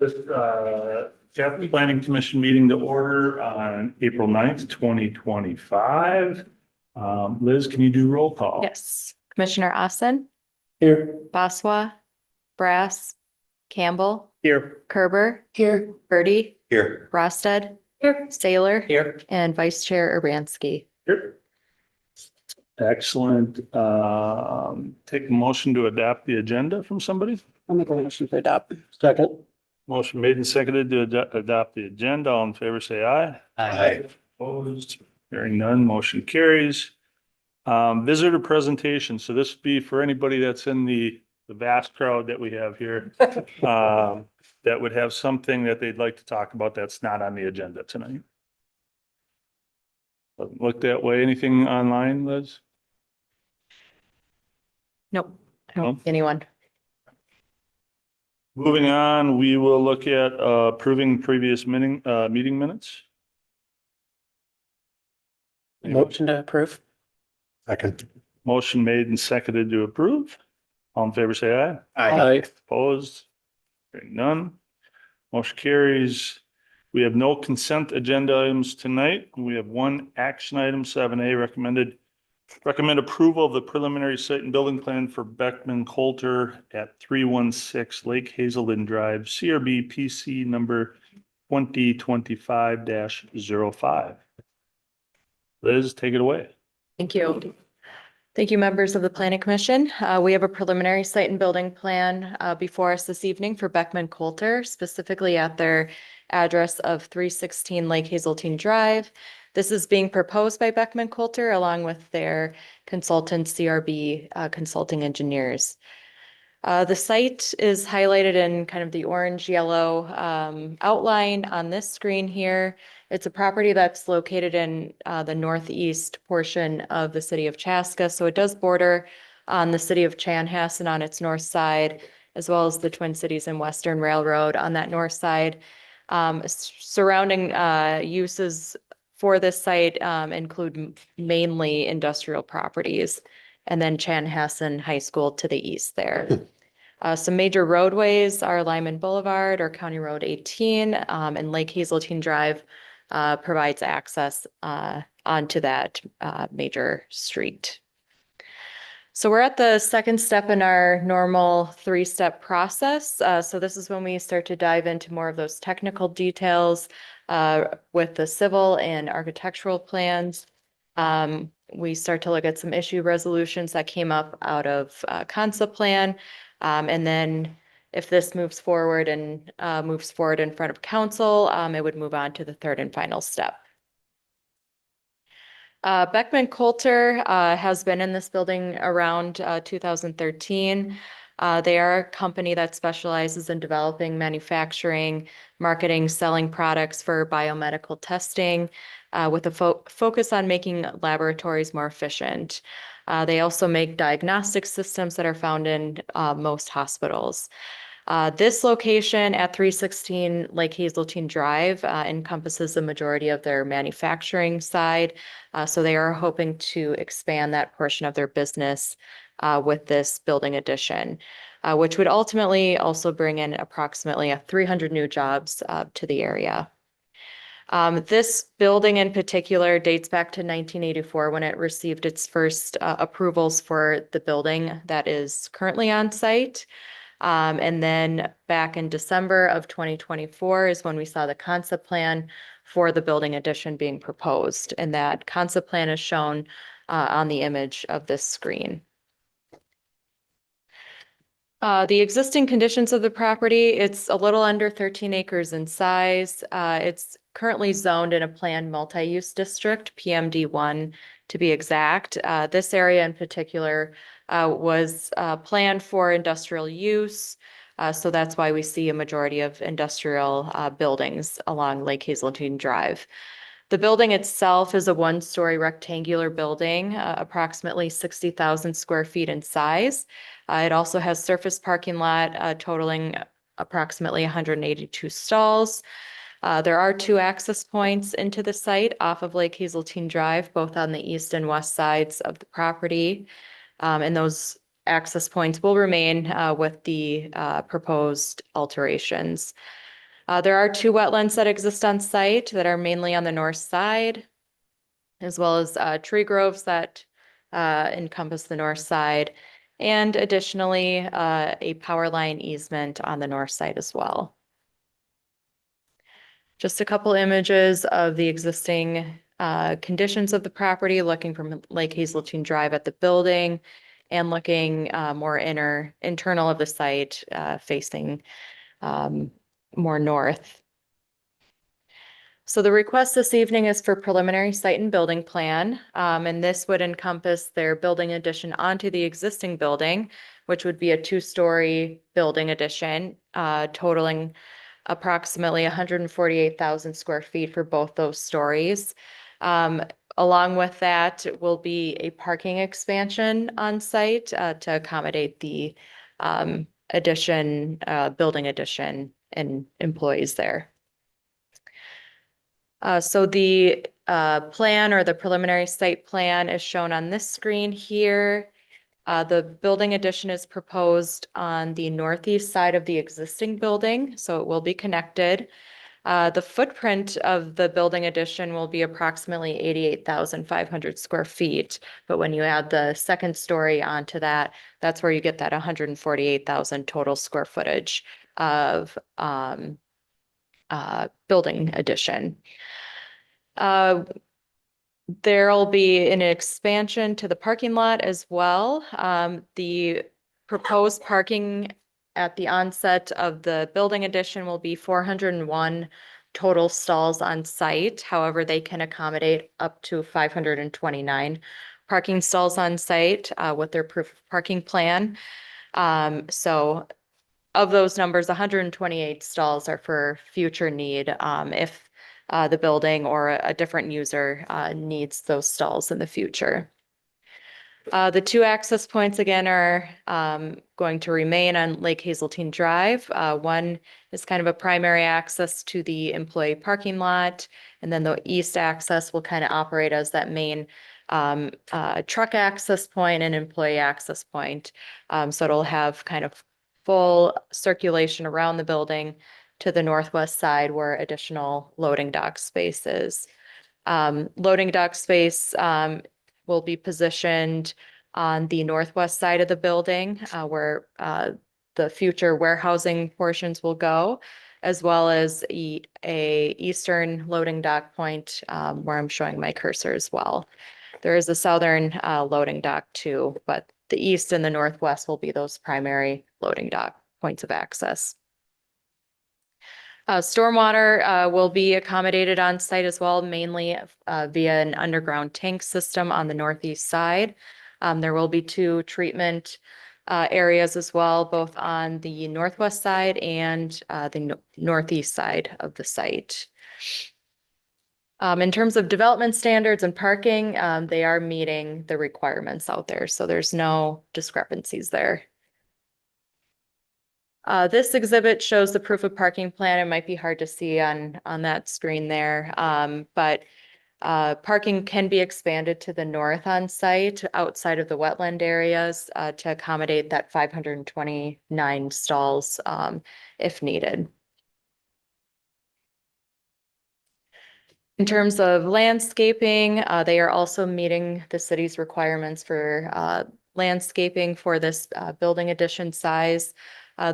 This Chaska Planning Commission meeting to order on April 9th, 2025. Liz, can you do roll call? Yes. Commissioner Austin, Here. Baswa, Brass, Campbell, Here. Kerber, Here. Birdie, Here. Rosted, Here. Sailor, Here. and Vice Chair Urbanski. Here. Excellent. Take a motion to adapt the agenda from somebody. I'll make a motion to adopt. Second. Motion made and seconded to adopt the agenda. All in favor, say aye. Aye. Opposed, hearing none, motion carries. Visitor presentation. So this would be for anybody that's in the vast crowd that we have here. That would have something that they'd like to talk about that's not on the agenda tonight. Doesn't look that way. Anything online, Liz? Nope. I don't No? see anyone. Moving on, we will look at approving previous meeting minutes. Motion to approve. Second. Motion made and seconded to approve. All in favor, say aye. Aye. Opposed? Hearing none. Motion carries. We have no consent agenda items tonight. We have one action item, 7A, recommend approval of the preliminary site and building plan for Beckman Coulter at 316 Lake Hazeltine Drive, CRB PC number 2025-05. Liz, take it away. Thank you. Thank you, members of the Planning Commission. We have a preliminary site and building plan before us this evening for Beckman Coulter, specifically at their address of 316 Lake Hazeltine Drive. This is being proposed by Beckman Coulter along with their consultant CRB Consulting Engineers. The site is highlighted in kind of the orange yellow outline on this screen here. It's a property that's located in the northeast portion of the city of Chaska. So it does border on the city of Chanhassen on its north side, as well as the Twin Cities and Western Railroad on that north side. Surrounding uses for this site include mainly industrial properties, and then Chanhassen High School to the east there. Some major roadways are Lyman Boulevard or County Road 18, and Lake Hazeltine Drive provides access onto that major street. So we're at the second step in our normal three-step process. So this is when we start to dive into more of those technical details with the civil and architectural plans. We start to look at some issue resolutions that came up out of concept plan. And then if this moves forward and moves forward in front of council, it would move on to the third and final step. Beckman Coulter has been in this building around 2013. They are a company that specializes in developing, manufacturing, marketing, selling products for biomedical testing with a focus on making laboratories more efficient. They also make diagnostic systems that are found in most hospitals. This location at 316 Lake Hazeltine Drive encompasses the majority of their manufacturing side. So they are hoping to expand that portion of their business with this building addition, which would ultimately also bring in approximately 300 new jobs to the area. This building in particular dates back to 1984 when it received its first approvals for the building that is currently on site. And then back in December of 2024 is when we saw the concept plan for the building addition being proposed. And that concept plan is shown on the image of this screen. The existing conditions of the property, it's a little under 13 acres in size. It's currently zoned in a planned multi-use district, PMD1 to be exact. This area in particular was planned for industrial use. So that's why we see a majority of industrial buildings along Lake Hazeltine Drive. The building itself is a one-story rectangular building, approximately 60,000 square feet in size. It also has surface parking lot totaling approximately 182 stalls. There are two access points into the site off of Lake Hazeltine Drive, both on the east and west sides of the property. And those access points will remain with the proposed alterations. There are two wetlands that exist on site that are mainly on the north side, as well as tree groves that encompass the north side, and additionally a power line easement on the north side as well. Just a couple images of the existing conditions of the property, looking from Lake Hazeltine Drive at the building and looking more internal of the site, facing more north. So the request this evening is for preliminary site and building plan, and this would encompass their building addition onto the existing building, which would be a two-story building addition, totaling approximately 148,000 square feet for both those stories. Along with that will be a parking expansion on site to accommodate the building addition and employees there. So the plan, or the preliminary site plan, is shown on this screen here. The building addition is proposed on the northeast side of the existing building, so it will be connected. The footprint of the building addition will be approximately 88,500 square feet. But when you add the second story onto that, that's where you get that 148,000 total square footage of building addition. There'll be an expansion to the parking lot as well. The proposed parking at the onset of the building addition will be 401 total stalls on site. However, they can accommodate up to 529 parking stalls on site with their proof of parking plan. So of those numbers, 128 stalls are for future need if the building or a different user needs those stalls in the future. The two access points again are going to remain on Lake Hazeltine Drive. One is kind of a primary access to the employee parking lot, and then the east access will kind of operate as that main truck access point and employee access point. So it'll have kind of full circulation around the building to the northwest side where additional loading dock space is. Loading dock space will be positioned on the northwest side of the building where the future warehousing portions will go, as well as a eastern loading dock point where I'm showing my cursor as well. There is a southern loading dock too, but the east and the northwest will be those primary loading dock points of access. Stormwater will be accommodated on site as well, mainly via an underground tank system on the northeast side. There will be two treatment areas as well, both on the northwest side and the northeast side of the site. In terms of development standards and parking, they are meeting the requirements out there, so there's no discrepancies there. This exhibit shows the proof of parking plan. It might be hard to see on that screen there, but parking can be expanded to the north on site outside of the wetland areas to accommodate that 529 stalls if needed. In terms of landscaping, they are also meeting the city's requirements for landscaping for this building addition size.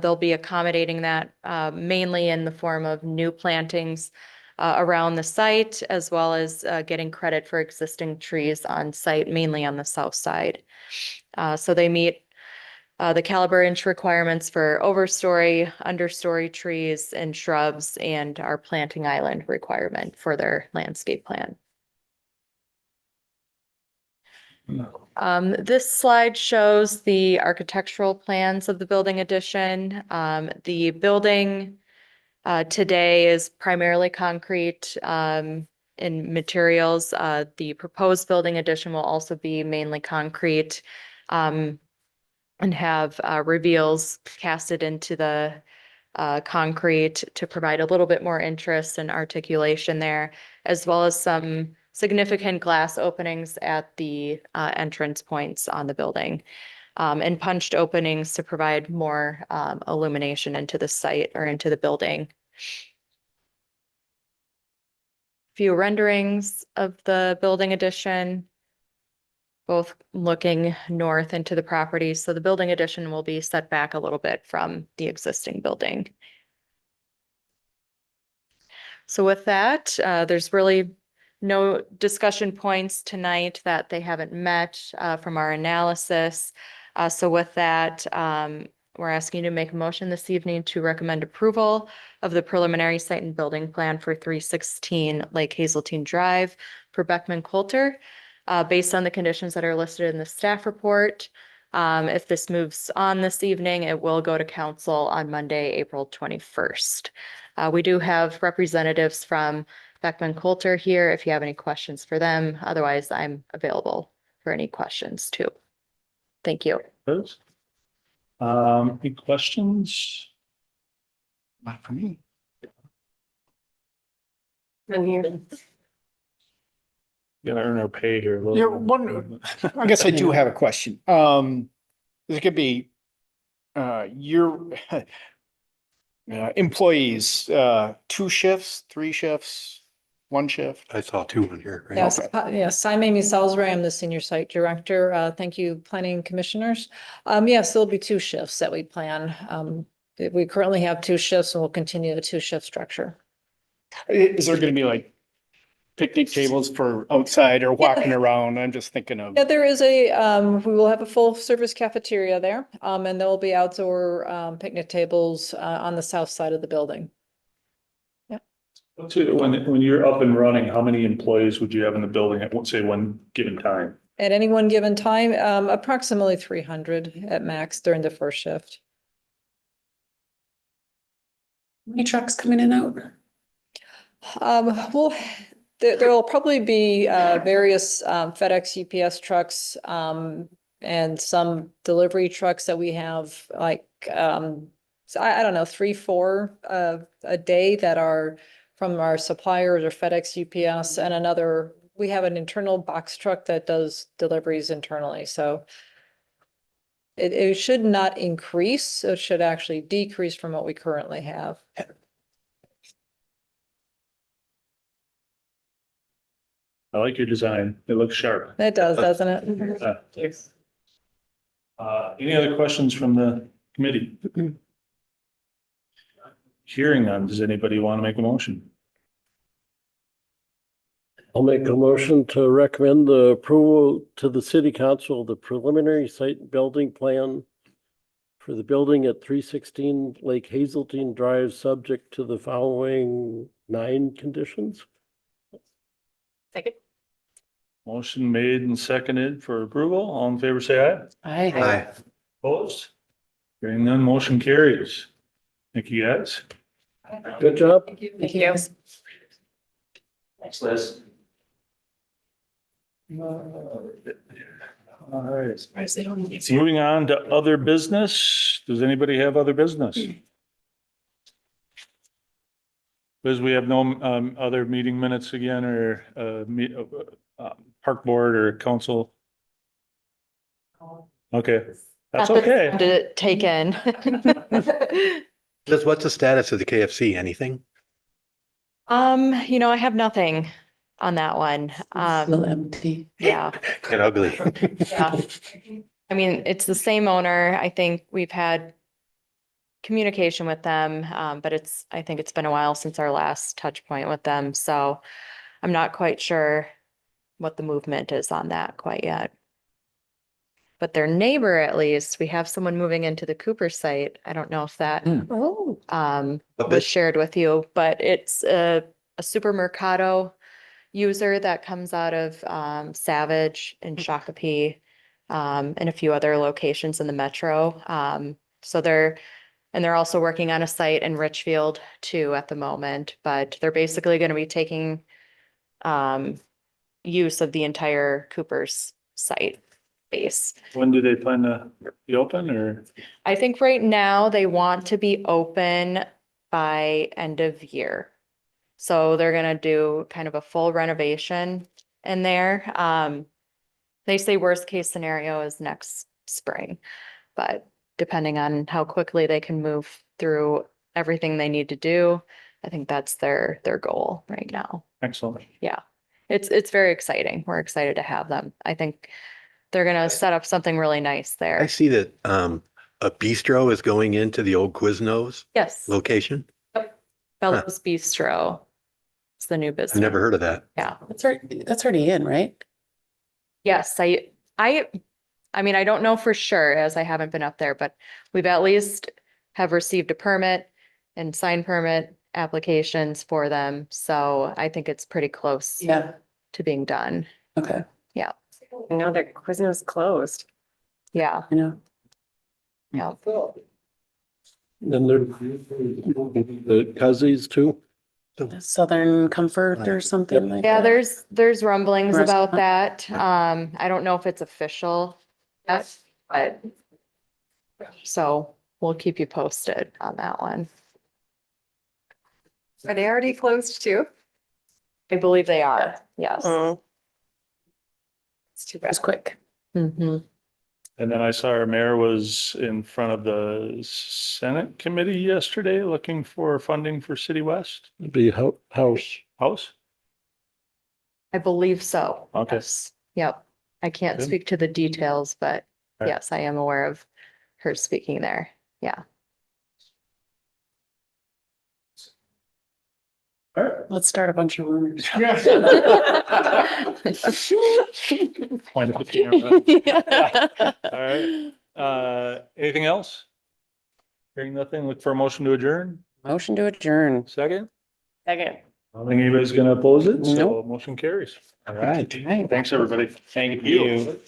They'll be accommodating that mainly in the form of new plantings around the site, as well as getting credit for existing trees on site, mainly on the south side. So they meet the caliber inch requirements for overstory, understory trees and shrubs, and our planting island requirement for their landscape plan. This slide shows the architectural plans of the building addition. The building today is primarily concrete in materials. The proposed building addition will also be mainly concrete and have reveals casted into the concrete to provide a little bit more interest and articulation there, as well as some significant glass openings at the entrance points on the building, and punched openings to provide more illumination into the site or into the building. Few renderings of the building addition, both looking north into the property. So the building addition will be set back a little bit from the existing building. So with that, there's really no discussion points tonight that they haven't met from our analysis. So with that, we're asking you to make a motion this evening to recommend approval of the preliminary site and building plan for 316 Lake Hazeltine Drive for Beckman Coulter, based on the conditions that are listed in the staff report. If this moves on this evening, it will go to council on Monday, April 21st. We do have representatives from Beckman Coulter here if you have any questions for them. Otherwise, I'm available for any questions too. Thank you. Any questions? Not for me. Gotta earn our pay here. a Yeah, little bit. I guess I do have a question. This could be, your employees, 2 shifts, 3 shifts, 1 shift? I saw 2 in here, right? Yes, yes, I'm Amy Salisbury. I'm the senior site director. Thank you, planning commissioners. Yes, there'll be 2 shifts that we plan. We currently have 2 shifts and we'll continue the 2-shift structure. Is there gonna be like picnic tables for outside or walking around? I'm just thinking of. Yeah, there is we will have a full service cafeteria there, and there will be outdoor picnic tables on the south side of the building. When you're up and running, how many employees would you have in the building at, say, one given time? At any one given time, approximately 300 at max during the first shift. How many trucks coming in and out? Well, there will probably be various FedEx, UPS trucks, and some delivery trucks that we have, like, so I don't know, 3, 4 a day that are from our suppliers or FedEx, UPS, and another, we have an internal box truck that does deliveries internally. So it should not increase. It should actually decrease from what we currently have. I like your design. It looks sharp. It does, doesn't it? Any other questions from the committee? Hearing none, does anybody want to make a motion? I'll make a motion to recommend the approval to the city council of the preliminary site and building plan for the building at 316 Lake Hazeltine Drive, subject to the following 9 conditions. Second. Motion made and seconded for approval. All in favor, say aye. Aye. Opposed? Hearing none, motion carries. Thank you, guys. Good job. Thank you. Thanks, Liz. All right. Moving on to other business. Does anybody have other business? Liz, we have no other meeting minutes again, or park board or council? Okay, that's okay. Did it take in? Liz, what's the status of the KFC? Anything? I have nothing on that one. Still empty. Yeah. Get ugly. Yeah. I mean, it's the same owner. I think we've had communication with them, but I think it's been a while since our last touch point with them. So I'm not quite sure what the movement is on that quite yet. But their neighbor, at least, we have someone moving into the Cooper site. I don't know if that Oh. was shared with you, but it's a supermercado user that comes out of Savage and Shakopee, and a few other locations in the metro. So they're also working on a site in Richfield too at the moment, but they're basically going to be taking use of the entire Cooper's site. space. When do they plan to be open or? I think right now they want to be open by end of year. So they're gonna do kind of a full renovation in there. They say worst case scenario is next spring, but depending on how quickly they can move through everything they need to do, I think that's their goal right now. Excellent. Yeah, it's very exciting. We're excited to have them. I think they're gonna set up something really nice I there. see that a bistro is going into the old Quiznos Yes, location. Bellows Bistro. It's the new business. I've never heard of that. Yeah. That's already in, right? Yes, I mean, I don't know for sure as I haven't been up there, but we've at least have received a permit and signed permit applications for them. So I think it's pretty close Yeah, to being done. okay, No, their Quiznos closed. Yeah, I know. yeah. And they're the Cuzzies too. Southern Comfort or something like Yeah, that. there's rumblings about Restaurant. that. I don't know if it's official yet, but so we'll keep you posted on that one. Are they already closed too? I believe they are, yes. Oh. It's too It bad. was quick. Mhm. And then I saw our mayor was in front of the Senate committee yesterday looking for funding for City West It'd be house. House. I believe so. Okay. Yes. Yep. I can't Good. speak to the details, but All right. yes, I am aware of her speaking there. Yeah. Let's start a bunch of rumors. Point at the camera. All right. Anything else? Hearing nothing, look for a motion to adjourn. Motion to adjourn. Second? Second. I don't think anybody's gonna oppose it, so Nope. motion carries. All right. Right. Thanks, everybody. Thank you.